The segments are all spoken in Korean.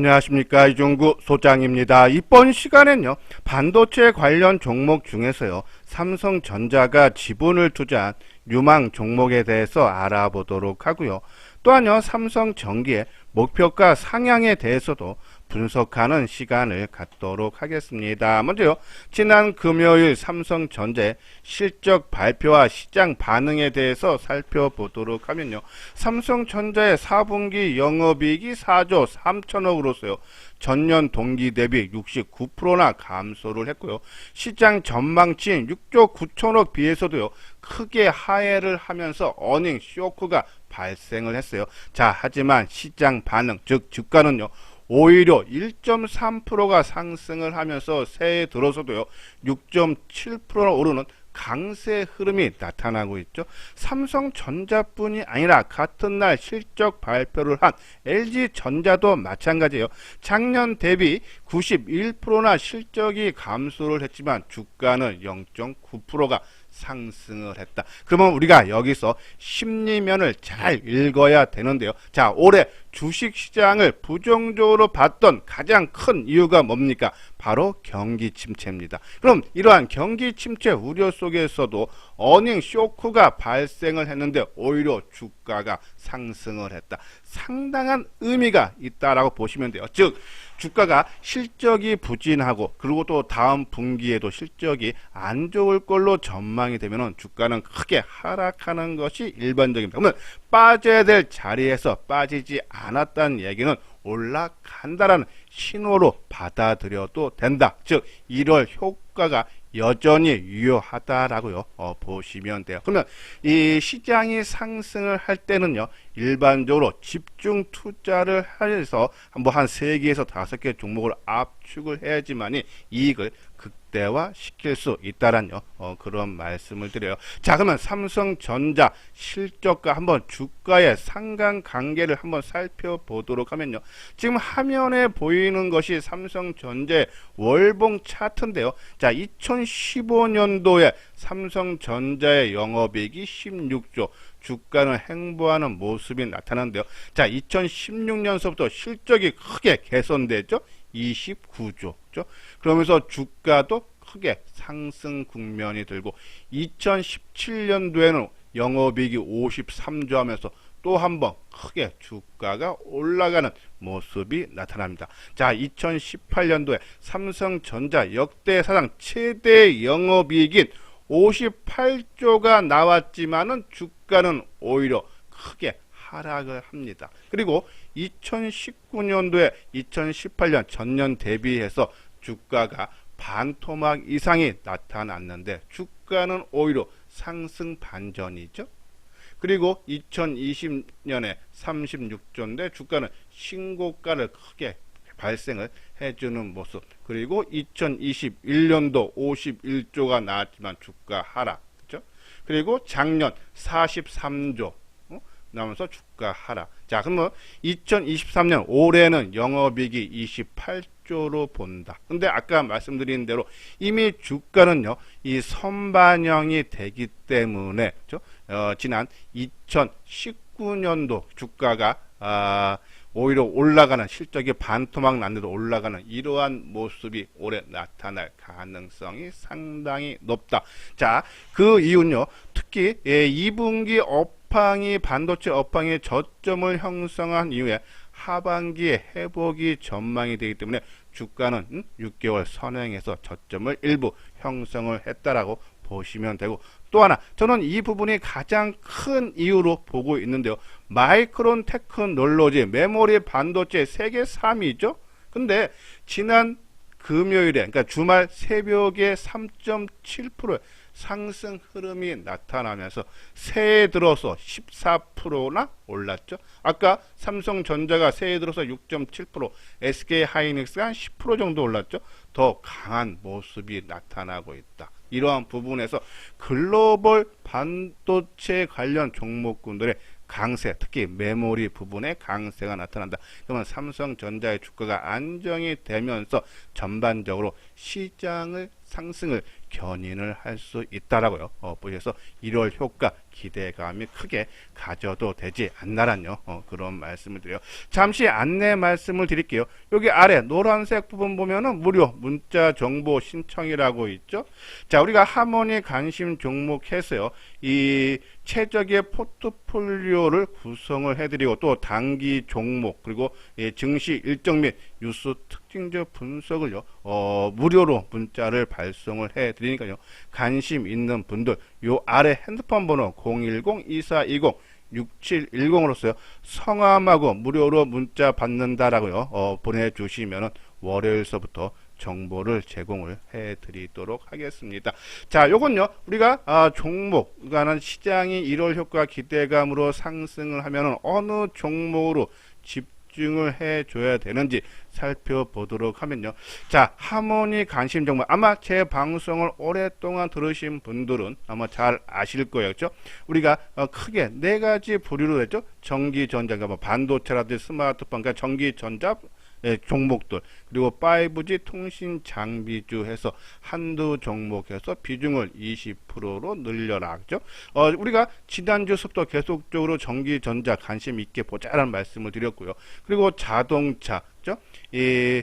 안녕하십니까, 이종구 소장입니다. 이번 시간엔요, 반도체 관련 종목 중에서요, 삼성전자가 지분을 투자한 유망 종목에 대해서 알아보도록 하고요. 또한요, 삼성전기의 목표가 상향에 대해서도 분석하는 시간을 갖도록 하겠습니다. 먼저요, 지난 금요일 삼성전자의 실적 발표와 시장 반응에 대해서 살펴보도록 하면요, 삼성전자의 4분기 영업이익이 4조 3천억으로서요, 전년 동기 대비 69%나 감소를 했고요. 시장 전망치인 6조 9천억 비해서도요, 크게 하회를 하면서 어닝 쇼크가 발생을 했어요. 자, 하지만 시장 반응, 즉 주가는요, 오히려 1.3%가 상승을 하면서 새해 들어서도요, 6.7%나 오르는 강세 흐름이 나타나고 있죠. 삼성전자뿐이 아니라 같은 날 실적 발표를 한 LG전자도 마찬가지예요. 작년 대비 91%나 실적이 감소를 했지만 주가는 0.9%가 상승을 했다. 그러면 우리가 여기서 심리면을 잘 읽어야 되는데요. 자, 올해 주식시장을 부정적으로 봤던 가장 큰 이유가 뭡니까? 바로 경기 침체입니다. 그럼 이러한 경기 침체 우려 속에서도 어닝 쇼크가 발생을 했는데 오히려 주가가 상승을 했다. 상당한 의미가 있다라고 보시면 돼요. 즉, 주가가 실적이 부진하고 그리고 또 다음 분기에도 실적이 안 좋을 걸로 전망이 되면은 주가는 크게 하락하는 것이 일반적입니다. 그러면 빠져야 될 자리에서 빠지지 않았다는 얘기는 올라간다라는 신호로 받아들여도 된다. 즉 1월 효과가 여전히 유효하다라고요. 보시면 돼요. 그러면 이 시장이 상승을 할 때는요, 일반적으로 집중 투자를 해서 뭐 한 3개에서 5개 종목을 압축을 해야지만이 이익을 극대화 시킬 수 있다라는 그런 말씀을 드려요. 자, 그러면 삼성전자 실적과 한번 주가의 상관관계를 한번 살펴보도록 하면요. 지금 화면에 보이는 것이 삼성전자의 월봉 차트인데요. 자, 2015년도에 삼성전자의 영업이익이 16조, 주가는 횡보하는 모습이 나타나는데요. 자, 2016년서부터 실적이 크게 개선되죠. 29조. 그러면서 주가도 크게 상승 국면이 들고 2017년도에는 영업이익이 53조 하면서 또 한 번 크게 주가가 올라가는 모습이 나타납니다. 자, 2018년도에 삼성전자 역대 사상 최대 영업이익인 58조가 나왔지만은 주가는 오히려 크게 하락을 합니다. 그리고 2019년도에 2018년 전년 대비해서 주가가 반토막 이상이 나타났는데 주가는 오히려 상승 반전이죠. 그리고 2020년에 36조인데 주가는 신고가를 크게 발생을 해주는 모습. 그리고 2021년도 51조가 나왔지만 주가 하락. 그렇죠? 그리고 작년 43조 나오면서 주가 하락. 자, 그러면 2023년 올해는 영업이익이 28조로 본다. 근데 아까 말씀드린 대로 이미 주가는요, 이 선반영이 되기 때문에, 그렇죠? 지난 2019년도 주가가 오히려 올라가는, 실적이 반토막 났는데도 올라가는 이러한 모습이 올해 나타날 가능성이 상당히 높다. 자, 그 이유는요, 특히 2분기 반도체 업황이 저점을 형성한 이후에 하반기에 회복이 전망이 되기 때문에 주가는 6개월 선행해서 저점을 일부 형성을 했다라고 보시면 되고, 또 하나 저는 이 부분이 가장 큰 이유로 보고 있는데요. 마이크론 테크놀로지 메모리 반도체 세계 3위죠. 근데 지난 금요일에, 그러니까 주말 새벽에 3.7% 상승 흐름이 나타나면서 새해 들어서 14%나 올랐죠. 아까 삼성전자가 새해 들어서 6.7%, SK하이닉스가 한 10% 정도 올랐죠. 더 강한 모습이 나타나고 있다. 이러한 부분에서 글로벌 반도체 관련 종목군들의 강세, 특히 메모리 부분의 강세가 나타난다. 그러면 삼성전자의 주가가 안정이 되면서 전반적으로 시장을 상승을 견인을 할 수 있다라고요. 보셔서 1월 효과 기대감이 크게 가져도 되지 않나란요. 그런 말씀을 드려요. 잠시 안내 말씀을 드릴게요. 여기 아래 노란색 부분 보면은 무료 문자 정보 신청이라고 있죠. 자, 우리가 하모니 관심 종목 해서요. 이 최적의 포트폴리오를 구성을 해드리고 또 단기 종목 그리고 증시 일정 및 뉴스 특징적 분석을요 무료로 문자를 발송을 해드리니까요. 관심 있는 분들 요 아래 핸드폰 번호 010-2420-6710으로서요 성함하고 무료로 문자 받는다라고요 보내주시면은 월요일서부터 정보를 제공을 해드리도록 하겠습니다. 자, 요건요 우리가 종목, 그러니까 시장이 1월 효과 기대감으로 상승을 하면은 어느 종목으로 집중을 해줘야 되는지 살펴보도록 하면요. 자, 하모니 관심 종목 아마 제 방송을 오랫동안 들으신 분들은 아마 잘 아실 거예요, 그렇죠? 우리가 크게 네 가지 부류로 했죠. 전기전자, 그러니까 반도체라든지 스마트폰, 그러니까 전기전자 종목들 그리고 5G 통신 장비주 해서 한두 종목에서 비중을 20%로 늘려라 그죠? 우리가 지난주 수업도 계속적으로 전기전자 관심 있게 보자라는 말씀을 드렸고요. 그리고 자동차 그죠? 이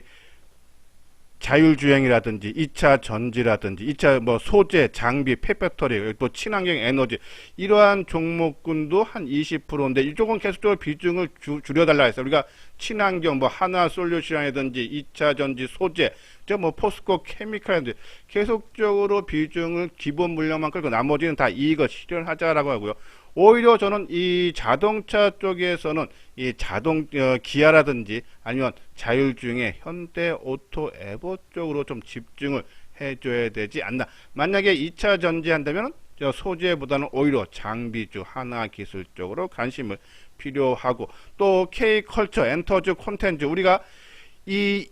자율주행이라든지 2차 전지라든지 2차 뭐 소재, 장비, 폐배터리, 또 친환경 에너지 이러한 종목군도 한 20%인데 이쪽은 계속적으로 비중을 줄여달라 했어요. 우리가 친환경 뭐 하나 솔루션이라든지 2차 전지 소재, 뭐 포스코 케미칼이라든지 계속적으로 비중을 기본 물량만 끌고 나머지는 다 이익을 실현하자라고 하고요. 오히려 저는 이 자동차 쪽에서는 이 기아라든지 아니면 자율주행의 현대오토 에버 쪽으로 좀 집중을 해줘야 되지 않나. 만약에 2차 전지 한다면 소재보다는 오히려 장비주 하나기술 쪽으로 관심을 필요하고 또 K컬처, 엔터즈, 콘텐츠 우리가 이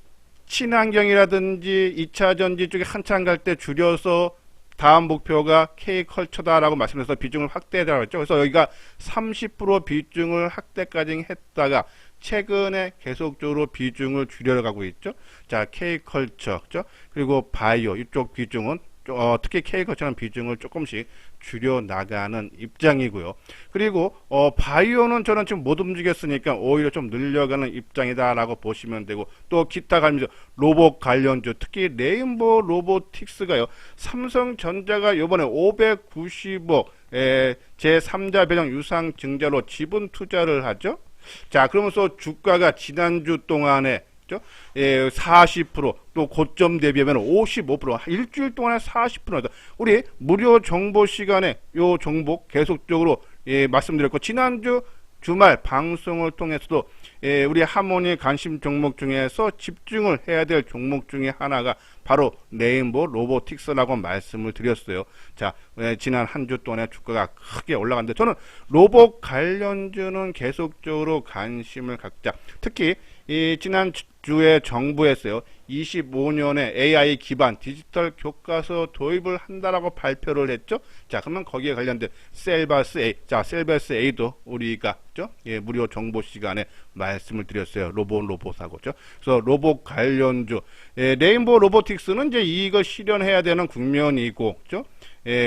친환경이라든지 2차 전지 쪽에 한참 갈 때 줄여서 다음 목표가 K컬처다라고 말씀해서 비중을 확대해달라고 했죠. 그래서 여기가 30% 비중을 확대까지 했다가 최근에 계속적으로 비중을 줄여가고 있죠. 자, K컬처, 그죠? 그리고 바이오 이쪽 비중은 특히 K컬처는 비중을 조금씩 줄여나가는 입장이고요. 그리고 바이오는 저는 지금 못 움직였으니까 오히려 좀 늘려가는 입장이다라고 보시면 되고 또 기타 관련주 로봇 관련주 특히 레인보우 로보틱스가요. 삼성전자가 이번에 590억 제3자 배당 유상 증자로 지분 투자를 하죠. 자, 그러면서 주가가 지난주 동안에 40%또 고점 대비하면 55% 일주일 동안에 40%. 우리 무료 정보 시간에 요 종목 계속적으로 말씀드렸고 지난주 주말 방송을 통해서도 우리 하모니 관심 종목 중에서 집중을 해야 될 종목 중에 하나가 바로 레인보우 로보틱스라고 말씀을 드렸어요. 자, 지난 한 주 동안에 주가가 크게 올라갔는데 저는 로봇 관련주는 계속적으로 관심을 갖자. 특히 지난 주에 정부에서요 25년에 AI 기반 디지털 교과서 도입을 한다라고 발표를 했죠. 자, 그러면 거기에 관련된 셀바스 A, 자 셀바스 A도 우리가 무료 정보 시간에 말씀을 드렸어요. 로봇사고죠. 그래서 로봇 관련주 레인보우 로보틱스는 이제 이거 실현해야 되는 국면이고, 그죠?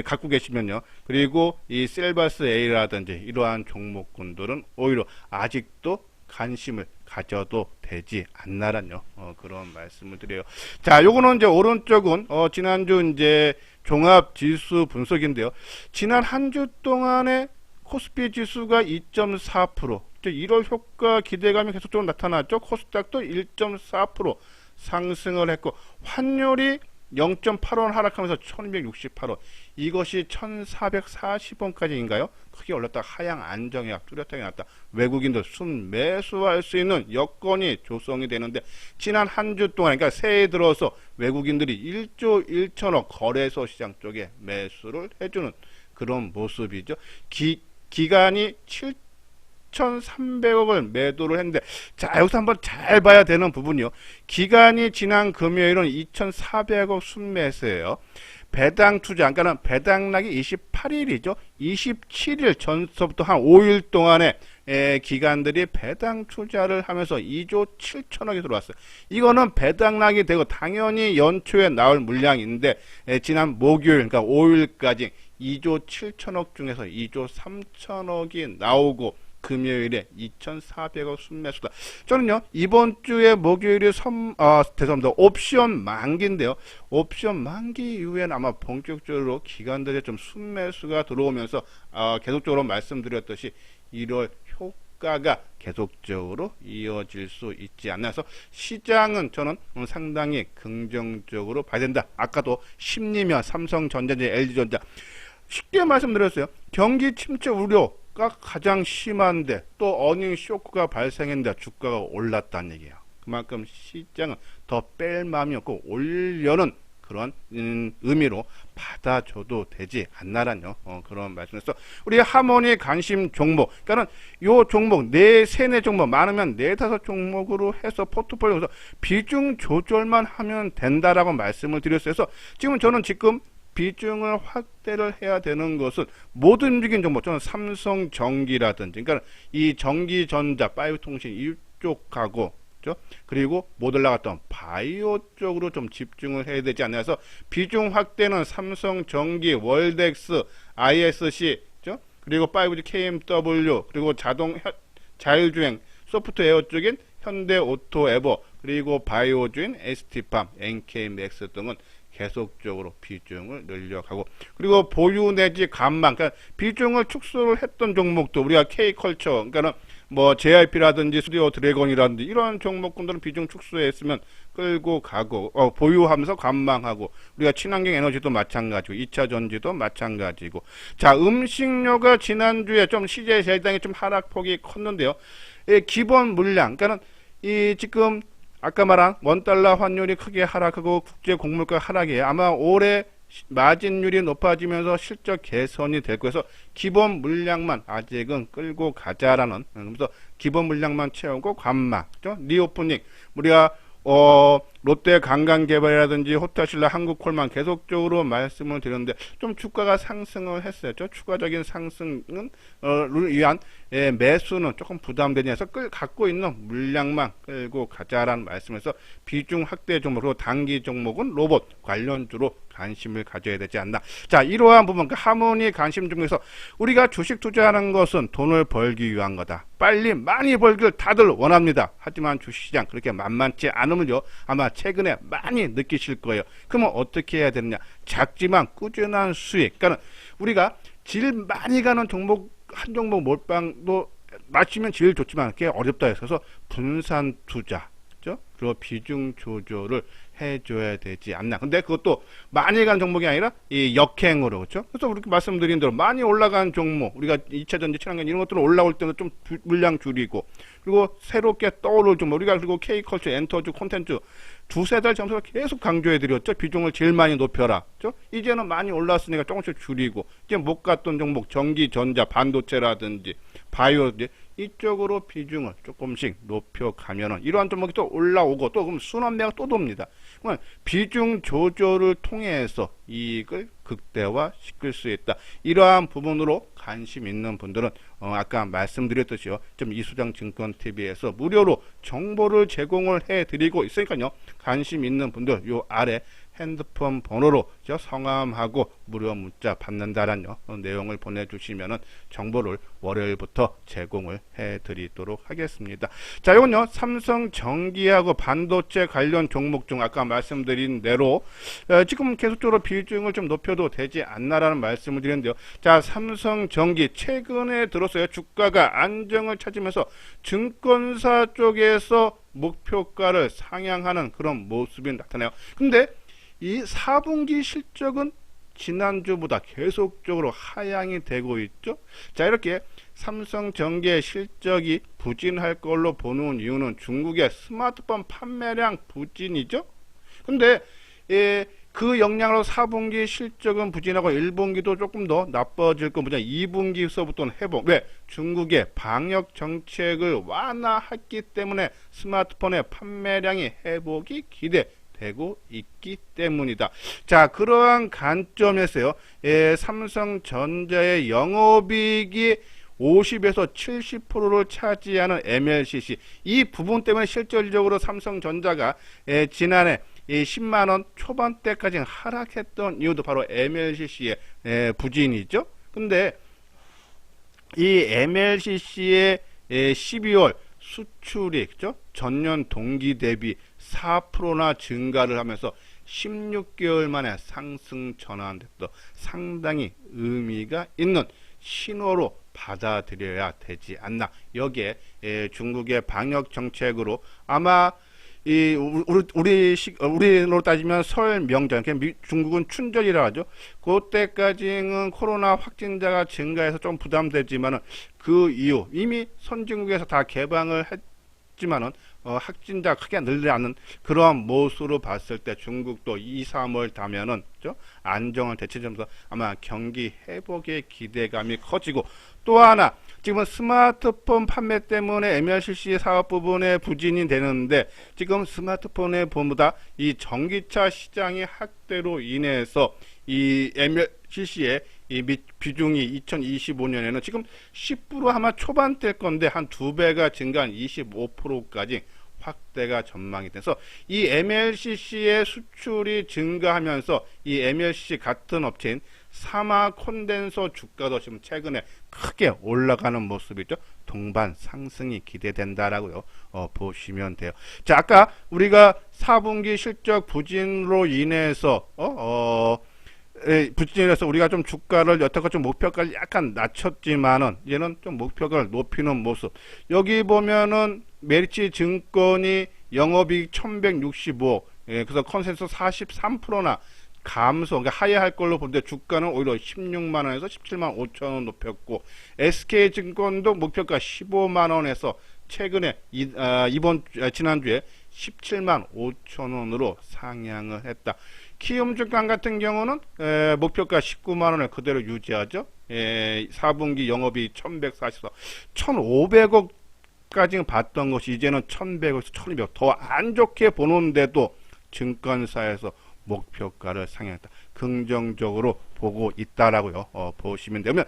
갖고 계시면요. 그리고 이 셀바스 A라든지 이러한 종목군들은 오히려 아직도 관심을 가져도 되지 않나란요. 그런 말씀을 드려요. 자, 요거는 이제 오른쪽은 지난주 이제 종합 지수 분석인데요. 지난 한 주 동안에 코스피 지수가 2.4%, 1월 효과 기대감이 계속적으로 나타났죠. 코스닥도 1.4% 상승을 했고 환율이 0.8원 하락하면서 1268원, 이것이 1440원까지인가요? 크게 올랐다가 하향 안정약 뚜렷하게 났다. 외국인들 순매수할 수 있는 여건이 조성이 되는데 지난 한 주 동안, 그러니까 새해 들어서 외국인들이 1조 1천억 거래소 시장 쪽에 매수를 해주는 그런 모습이죠. 기간이 7,300억을 매도를 했는데, 자, 여기서 한번 잘 봐야 되는 부분이요. 기간이 지난 금요일은 2,400억 순매수예요. 배당 투자, 그러니까 배당락이 28일이죠. 27일 전서부터 한 5일 동안에 기관들이 배당 투자를 하면서 2조 7천억이 들어왔어요. 이거는 배당락이 되고 당연히 연초에 나올 물량인데 지난 목요일, 그러니까 5일까지 2조 7천억 중에서 2조 3천억이 나오고 금요일에 2,400억 순매수다. 저는요, 이번 주에 목요일에 죄송합니다. 옵션 만기인데요. 옵션 만기 이후에는 아마 본격적으로 기관들의 좀 순매수가 들어오면서, 계속적으로 말씀드렸듯이 1월 효과가 계속적으로 이어질 수 있지 않나 해서 시장은 저는 상당히 긍정적으로 봐야 된다. 아까도 심리면 삼성전자제, LG전자. 쉽게 말씀드렸어요. 경기 침체 우려가 가장 심한데 또 어닝 쇼크가 발생했는데 주가가 올랐다는 얘기예요. 그만큼 시장은 더 뺄 마음이 없고 올려는 그런 의미로 받아줘도 되지 않나라뇨. 그런 말씀에서 우리 하모니 관심 종목, 그러니까는 요 종목 세네 종목 많으면 4-5 종목으로 해서 포트폴리오에서 비중 조절만 하면 된다라고 말씀을 드렸어요. 그래서 지금 비중을 확대를 해야 되는 것은 모든 움직인 종목, 저는 삼성전기라든지, 그러니까 이 전기전자, 파이오통신 이쪽하고, 그렇죠? 그리고 못 올라갔던 바이오 쪽으로 좀 집중을 해야 되지 않나 해서 비중 확대는 삼성전기, 월덱스, ISC, 그렇죠? 그리고 5G KMW, 그리고 자율주행, 소프트웨어 쪽인 현대오토에버, 그리고 바이오주인 ST팜, NK맥스 등은 계속적으로 비중을 늘려가고, 그리고 보유 내지 감만, 그러니까 비중을 축소를 했던 종목도 우리가 K컬처, 그러니까는 뭐 JYP라든지 스튜디오 드래곤이라든지 이런 종목군들은 비중 축소했으면 끌고 가고, 보유하면서 감망하고, 우리가 친환경 에너지도 마찬가지고 2차 전지도 마찬가지고. 자, 음식료가 지난주에 좀 CJ 제일당이 좀 하락폭이 컸는데요. 기본 물량, 그러니까는 이 지금 아까 말한 원달러 환율이 크게 하락하고 국제 곡물가 하락이에요. 아마 올해 마진율이 높아지면서 실적 개선이 될 거여서 기본 물량만 아직은 끌고 가자라는, 그래서 기본 물량만 채우고 관망, 리오프닝, 우리가 롯데 관광개발이라든지 호텔신라, 한국콜만 계속적으로 말씀을 드렸는데 좀 주가가 상승을 했어요. 추가적인 상승은 위한 매수는 조금 부담되니 해서 갖고 있는 물량만 끌고 가자라는 말씀에서 비중 확대 종목으로 단기 종목은 로봇 관련주로 관심을 가져야 되지 않나. 자, 이러한 부분, 하모니 관심 중에서 우리가 주식 투자하는 것은 돈을 벌기 위한 거다. 빨리 많이 벌기를 다들 원합니다. 하지만 주식시장 그렇게 만만치 않으면요, 아마 최근에 많이 느끼실 거예요. 그러면 어떻게 해야 되느냐? 작지만 꾸준한 수익. 그러니까 우리가 질 많이 가는 종목, 한 종목 몰빵도 맞추면 제일 좋지만 그게 어렵다 해서 분산 투자, 그렇죠? 그리고 비중 조절을 해줘야 되지 않나. 근데 그것도 많이 간 종목이 아니라 이 역행으로, 그렇죠? 그래서 우리 말씀드린 대로 많이 올라간 종목, 우리가 2차 전지, 친환경 이런 것들은 올라올 때는 좀 물량 줄이고, 그리고 새롭게 떠오를 종목, 우리가 그리고 K컬처, 엔터주, 콘텐츠 2-3달 전부터 계속 강조해 드렸죠. 비중을 제일 많이 높여라, 그렇죠? 이제는 많이 올랐으니까 조금씩 줄이고, 이제 못 갔던 종목, 전기, 전자, 반도체라든지 바이오 이쪽으로 비중을 조금씩 높여가면은 이러한 종목이 또 올라오고, 또 그럼 순환매가 또 돕니다. 그러면 비중 조절을 통해서 이익을 극대화시킬 수 있다. 이러한 부분으로 관심 있는 분들은 아까 말씀드렸듯이요, 좀 이수장 증권 TV에서 무료로 정보를 제공을 해드리고 있으니까요, 관심 있는 분들 요 아래 핸드폰 번호로 성함하고 무료 문자 받는다라는 내용을 보내주시면은 정보를 월요일부터 제공을 해드리도록 하겠습니다. 자, 이건요, 삼성전기하고 반도체 관련 종목 중 아까 말씀드린 대로 지금 계속적으로 비중을 좀 높여도 되지 않나라는 말씀을 드렸는데요. 자, 삼성전기 최근에 들어서요, 주가가 안정을 찾으면서 증권사 쪽에서 목표가를 상향하는 그런 모습이 나타나요. 근데 이 4분기 실적은 지난주보다 계속적으로 하향이 되고 있죠. 자, 이렇게 삼성전기의 실적이 부진할 걸로 보는 이유는 중국의 스마트폰 판매량 부진이죠. 근데 그 영향으로 4분기 실적은 부진하고 1분기도 조금 더 나빠질 겁니다. 2분기서부터는 회복. 왜? 중국의 방역 정책을 완화했기 때문에 스마트폰의 판매량이 회복이 되고 있기 때문이다. 자, 그러한 관점에서요, 삼성전자의 영업이익이 50에서 70%를 차지하는 MLCC, 이 부분 때문에 실질적으로 삼성전자가 지난해 이 10만원 초반대까지 하락했던 이유도 바로 MLCC의 부진이죠. 근데 이 MLCC의 12월 수출이 그죠? 전년 동기 대비 4%나 증가를 하면서 16개월 만에 상승 전환됐던 상당히 의미가 있는 신호로 받아들여야 되지 않나. 여기에 중국의 방역 정책으로 아마 우리로 따지면 설 명절, 중국은 춘절이라 하죠. 그때까지는 코로나 확진자가 증가해서 좀 부담되지만은 그 이후 이미 선진국에서 다 개방을 했지만은 확진자가 크게 늘지 않는 그러한 모습으로 봤을 때 중국도 2, 3월 다면은 그죠? 안정을 되찾으면서 아마 경기 회복의 기대감이 커지고, 또 하나 지금 스마트폰 판매 때문에 MLCC 사업 부분에 부진이 되는데, 지금 스마트폰의 보다 이 전기차 시장의 확대로 인해서 이 MLCC의 이 비중이 2025년에는 지금 10% 아마 초반대일 건데 한 2배가 증가한 25%까지 확대가 전망이 돼서 이 MLCC의 수출이 증가하면서 이 MLCC 같은 업체인 사마 콘덴서 주가도 지금 최근에 크게 올라가는 모습이죠. 동반 상승이 기대된다라고요. 보시면 돼요. 자, 아까 우리가 4분기 실적 부진으로 인해서 부진해서 우리가 좀 주가를 여태껏 좀 목표가를 약간 낮췄지만은 얘는 좀 목표가를 높이는 모습. 여기 보면은 메리츠 증권이 영업이익 1165, 그래서 컨센서스 43%나 감소, 그러니까 하회할 걸로 보는데 주가는 오히려 16만원에서 17만 5천원 높였고, SK증권도 목표가 15만원에서 최근에 지난주에 17만 5천원으로 상향을 했다. 키움증권 같은 경우는 목표가 19만원을 그대로 유지하죠. 4분기 영업이 1144, 1500억까지 봤던 것이 이제는 1100억에서 1200억, 더 안 좋게 보는데도 증권사에서 목표가를 상향했다. 긍정적으로 보고 있다라고요. 보시면 되면,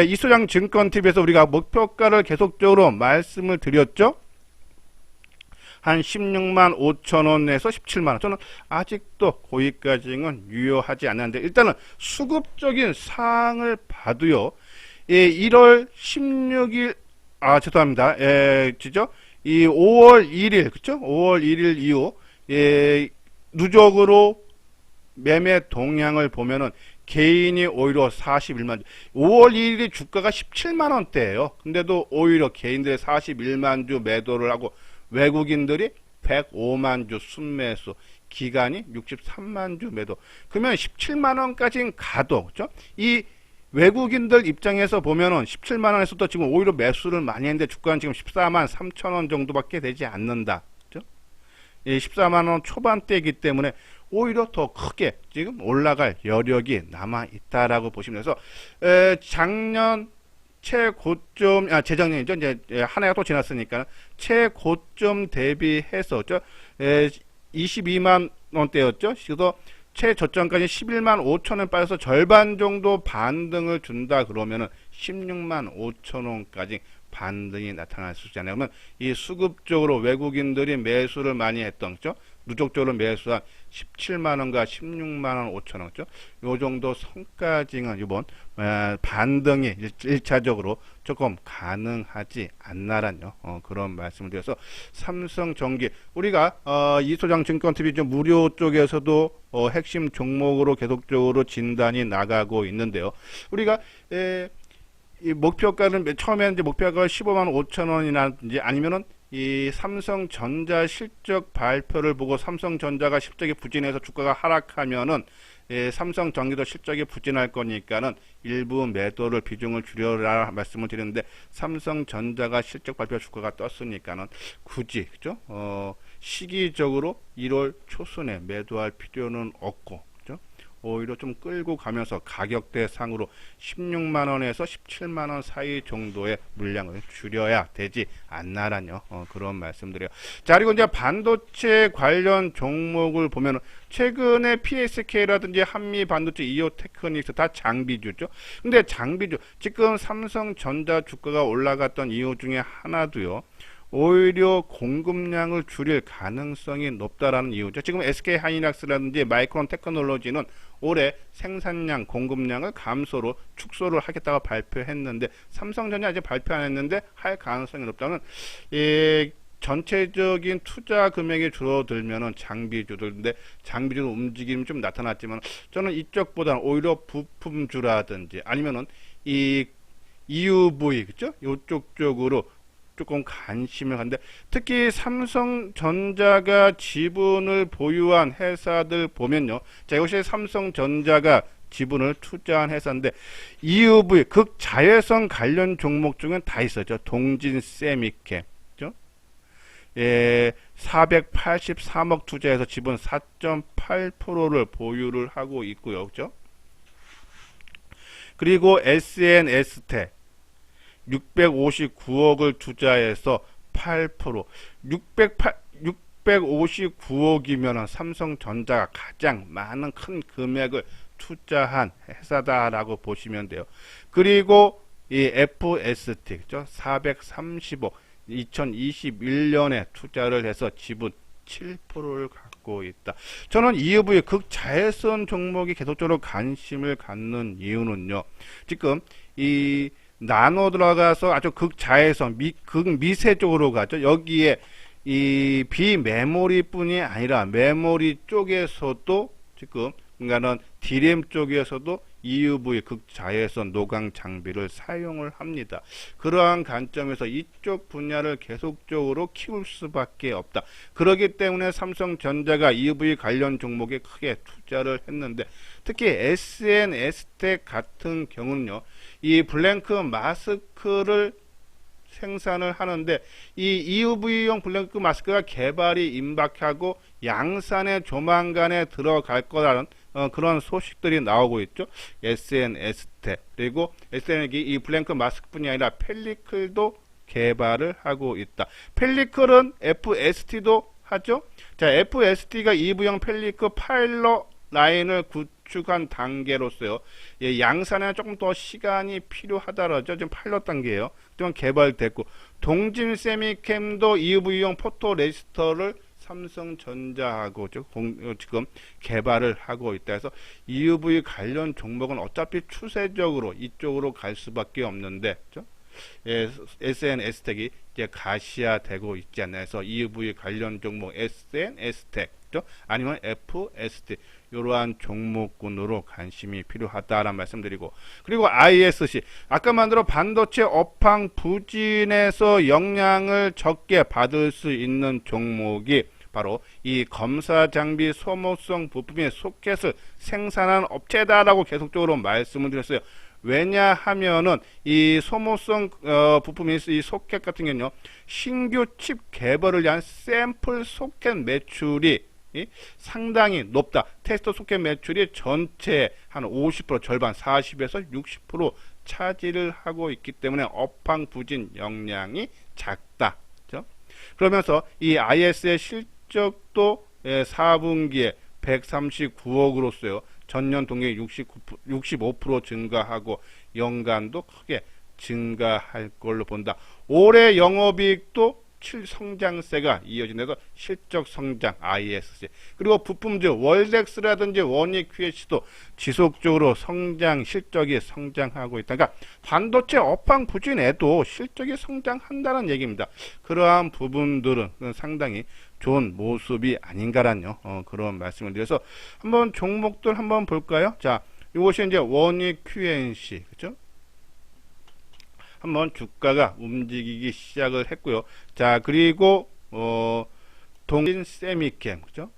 이소장 증권TV에서 우리가 목표가를 계속적으로 말씀을 드렸죠. 한 16만 5천원에서 17만원. 저는 아직도 거기까지는 유효하지 않는데, 일단은 수급적인 사항을 봐도요, 1월 16일, 죄송합니다. 이 5월 1일, 그쵸? 5월 1일 이후, 누적으로 매매 동향을 보면은 개인이 오히려 41만 주, 5월 2일이 주가가 17만원대예요. 근데도 오히려 개인들의 41만 주 매도를 하고 외국인들이 105만 주 순매수, 기간이 63만 주 매도. 그러면 17만원까지는 가도, 그죠? 이 외국인들 입장에서 보면은 17만원에서도 지금 오히려 매수를 많이 했는데 주가는 지금 14만 3천원 정도밖에 되지 않는다. 그죠? 14만원 초반대이기 때문에 오히려 더 크게 지금 올라갈 여력이 남아 있다라고 보시면 돼서, 작년 최고점, 재작년이죠. 이제 한 해가 또 지났으니까 최고점 대비해서 22만 원대였죠. 그래서 최저점까지 11만 5천원 빠져서 절반 정도 반등을 준다 그러면은 16만 5천원까지 반등이 나타날 수 있잖아요. 그러면 이 수급적으로 외국인들이 매수를 많이 했던, 그죠? 누적적으로 매수한 17만원과 16만원 5천원, 그죠? 요 정도 선까지는 이번 반등이 1차적으로 조금 가능하지 않나라는 그런 말씀을 드려서, 삼성전기 우리가 이소장 증권TV 좀 무료 쪽에서도 핵심 종목으로 계속적으로 진단이 나가고 있는데요. 우리가 이 목표가는 처음에는 이제 목표가 15만 5천원이나 아니면은 이 삼성전자 실적 발표를 보고 삼성전자가 실적이 부진해서 주가가 하락하면은 삼성전기도 실적이 부진할 거니까는 일부 매도를 비중을 줄여라 말씀을 드렸는데, 삼성전자가 실적 발표 주가가 떴으니까는 굳이, 그죠? 시기적으로 1월 초순에 매도할 필요는 없고, 그죠? 오히려 좀 끌고 가면서 가격대상으로 16만원에서 17만원 사이 정도의 물량을 줄여야 되지 않나라뇨. 그런 말씀드려요. 자, 그리고 이제 반도체 관련 종목을 보면 최근에 PSK라든지 한미 반도체, 이오테크닉스 다 장비주죠. 근데 장비주, 지금 삼성전자 주가가 올라갔던 이유 중에 하나도요, 오히려 공급량을 줄일 가능성이 높다라는 이유죠. 지금 SK 하이닉스라든지 마이크론 테크놀로지는 올해 생산량, 공급량을 축소를 하겠다고 발표했는데, 삼성전자 아직 발표 안 했는데 할 가능성이 높다는, 전체적인 투자 금액이 줄어들면은 장비주들인데, 장비주 움직임이 좀 나타났지만, 저는 이쪽보다는 오히려 부품주라든지 아니면은 이 EUV, 그죠? 이쪽 쪽으로 조금 관심을 갖는데, 특히 삼성전자가 지분을 보유한 회사들 보면요, 자, 이것이 삼성전자가 지분을 투자한 회사인데, EUV 극자외선 관련 종목 중엔 다 있었죠. 동진 세미캠, 그죠? 483억 투자해서 지분 4.8%를 보유를 하고 있고요, 그죠? 그리고 SNS텍 659억을 투자해서 8%, 659억이면 삼성전자가 가장 많은 큰 금액을 투자한 회사다라고 보시면 돼요. 그리고 이 FST, 그죠? 430억, 2021년에 투자를 해서 지분 7%를 갖고 있다. 저는 EUV 극자외선 종목이 계속적으로 관심을 갖는 이유는요, 지금 이 나노 들어가서 아주 극자외선, 극미세 쪽으로 가죠. 여기에 이 비메모리뿐이 아니라 메모리 쪽에서도 지금, 그러니까는 DRAM 쪽에서도 EUV 극자외선 노광 장비를 사용을 합니다. 그러한 관점에서 이쪽 분야를 계속적으로 키울 수밖에 없다. 그렇기 때문에 삼성전자가 EUV 관련 종목에 크게 투자를 했는데, 특히 SNS텍 같은 경우는요, 이 블랭크 마스크를 생산을 하는데, 이 EUV용 블랭크 마스크가 개발이 임박하고 양산에 조만간에 들어갈 거라는 그런 소식들이 나오고 있죠. SNS텍, 그리고 SNS텍이 이 블랭크 마스크뿐이 아니라 펠리클도 개발을 하고 있다. 펠리클은 FST도 하죠. 자, FST가 EV용 펠리클 파일럿 라인을 구축한 단계로서요, 양산에는 조금 더 시간이 필요하다라죠. 지금 파일럿 단계예요. 좀 개발됐고, 동진 세미캠도 EUV용 포토레지스터를 삼성전자하고 지금 개발을 하고 있다 해서, EUV 관련 종목은 어차피 추세적으로 이쪽으로 갈 수밖에 없는데, 그렇죠? SNS텍이 이제 가시화되고 있지 않나 해서 EUV 관련 종목 SNS텍, 그렇죠? 아니면 FST, 이러한 종목군으로 관심이 필요하다라는 말씀드리고, 그리고 ISC, 아까 만들어 반도체 업황 부진에서 영향을 적게 받을 수 있는 종목이 바로 이 검사 장비 소모성 부품의 소켓을 생산하는 업체다라고 계속적으로 말씀을 드렸어요. 왜냐하면은 이 소모성 부품이 이 소켓 같은 경우는요, 신규 칩 개발을 위한 샘플 소켓 매출이 상당히 높다. 테스트 소켓 매출이 전체 한 50%, 절반 40에서 60% 차지를 하고 있기 때문에 업황 부진 영향이 작다. 그렇죠? 그러면서 이 IS의 실적도 4분기에 139억으로서요. 전년 동기 65% 증가하고 연간도 크게 증가할 걸로 본다. 올해 영업이익도 성장세가 이어지면서 실적 성장 ISC, 그리고 부품주 월덱스라든지 원익 QH도 지속적으로 실적이 성장하고 있다. 그러니까 반도체 업황 부진에도 실적이 성장한다는 얘기입니다. 그러한 부분들은 상당히 좋은 모습이 아닌가라는 그런 말씀을 드려서 한번 종목들 한번 볼까요? 자, 이것이 이제 원익 QNC, 그렇죠? 한번 주가가 움직이기 시작을 했고요. 자, 그리고 동진 세미캠, 그죠?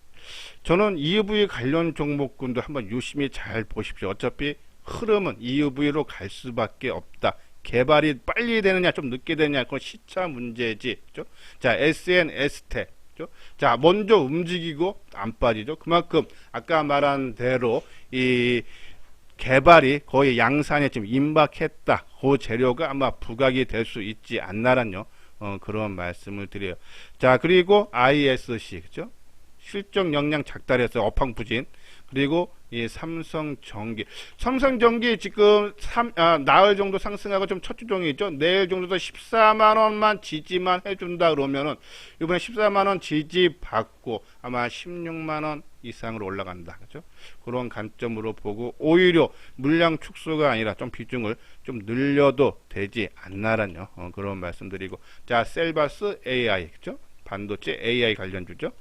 저는 EUV 관련 종목군도 한번 유심히 잘 보십시오. 어차피 흐름은 EUV로 갈 수밖에 없다. 개발이 빨리 되느냐 좀 늦게 되느냐, 그건 시차 문제지, 그죠? 자, SNS텍, 그죠? 자, 먼저 움직이고 안 빠지죠. 그만큼 아까 말한 대로 이 개발이 거의 양산에 지금 임박했다. 그 재료가 아마 부각이 될 수 있지 않나란요. 그런 말씀을 드려요. 자, 그리고 ISC, 그죠? 실적 역량 작달해서 업황부진. 그리고 이 삼성전기. 삼성전기 지금 나흘 정도 상승하고 좀 첫 주종이 있죠. 내일 정도 더 14만원만 지지만 해준다 그러면은 이번에 14만원 지지 받고 아마 16만원 이상으로 올라간다. 그죠? 그런 관점으로 보고 오히려 물량 축소가 아니라 좀 비중을 좀 늘려도 되지 않나란요. 그런 말씀드리고. 자, 셀바스 AI. 그죠? 반도체 AI 관련주죠.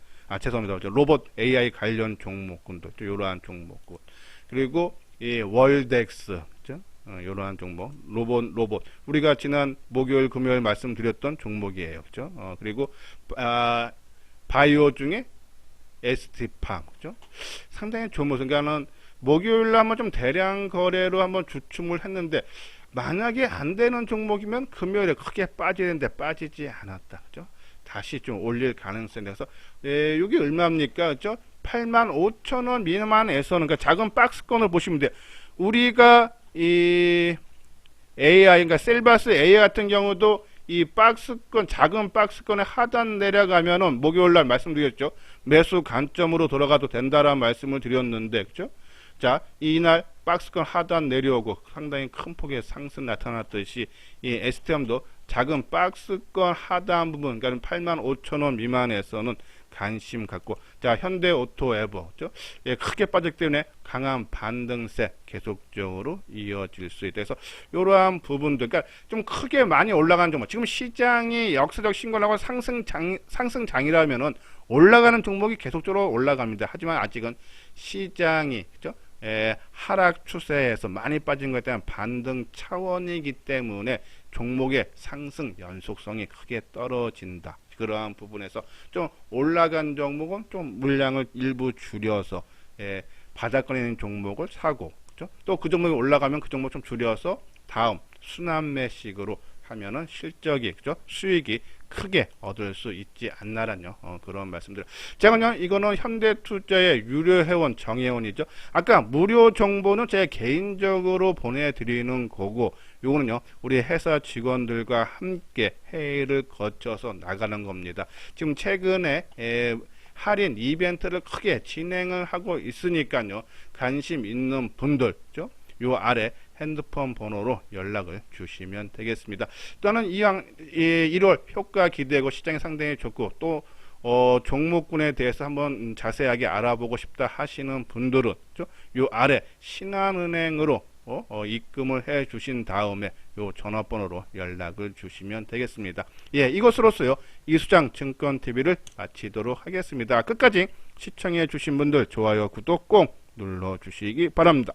죄송합니다. 로봇 AI 관련 종목군도 이러한 종목군. 그리고 이 월덱스, 그죠? 이러한 종목. 로봇. 우리가 지난 목요일, 금요일 말씀드렸던 종목이에요. 그죠? 그리고 바이오 중에 ST팜, 그죠? 상당히 좋은 모습. 그러니까는 목요일날 한번 좀 대량 거래로 한번 주춤을 했는데 만약에 안 되는 종목이면 금요일에 크게 빠지는데 빠지지 않았다. 그죠? 다시 좀 올릴 가능성이 돼서 여기 얼마입니까? 그죠? 85,000원 미만에서는 그러니까 작은 박스권을 보시면 돼요. 우리가 이 AI 그러니까 셀바스 AI 같은 경우도 이 박스권 작은 박스권의 하단 내려가면은 목요일날 말씀드렸죠. 매수 관점으로 돌아가도 된다라는 말씀을 드렸는데 그죠? 자, 이날 박스권 하단 내려오고 상당히 큰 폭의 상승 나타났듯이 이 STM도 작은 박스권 하단 부분, 그러니까 85,000원 미만에서는 관심 갖고, 자, 현대오토에버, 그죠? 예, 크게 빠졌기 때문에 강한 반등세 계속적으로 이어질 수 있다. 그래서 이러한 부분들, 그러니까 좀 크게 많이 올라가는 종목, 지금 시장이 역사적 신고를 하고 상승장이라면은 올라가는 종목이 계속적으로 올라갑니다. 하지만 아직은 시장이, 그죠? 하락 추세에서 많이 빠진 것에 대한 반등 차원이기 때문에 종목의 상승 연속성이 크게 떨어진다. 그러한 부분에서 좀 올라간 종목은 좀 물량을 일부 줄여서 바닥권에 있는 종목을 사고, 또 그 종목이 올라가면 그 종목 좀 줄여서 다음 순환매식으로 하면은 실적이, 그죠? 수익이 크게 얻을 수 있지 않나란요. 그런 말씀들. 제가요, 이거는 현대투자의 유료회원 정회원이죠. 아까 무료 정보는 제 개인적으로 보내드리는 거고, 요거는요, 우리 회사 직원들과 함께 회의를 거쳐서 나가는 겁니다. 지금 최근에 할인 이벤트를 크게 진행을 하고 있으니까요, 관심 있는 분들, 죠? 요 아래 핸드폰 번호로 연락을 주시면 되겠습니다. 또는 1월 효과 기대고 시장이 상당히 좋고 또 종목군에 대해서 한번 자세하게 알아보고 싶다 하시는 분들은 요 아래 신한은행으로 입금을 해 주신 다음에 요 전화번호로 연락을 주시면 되겠습니다. 예, 이것으로서요 이수장 증권TV를 마치도록 하겠습니다. 끝까지 시청해 주신 분들 좋아요 구독 꼭 눌러 주시기 바랍니다.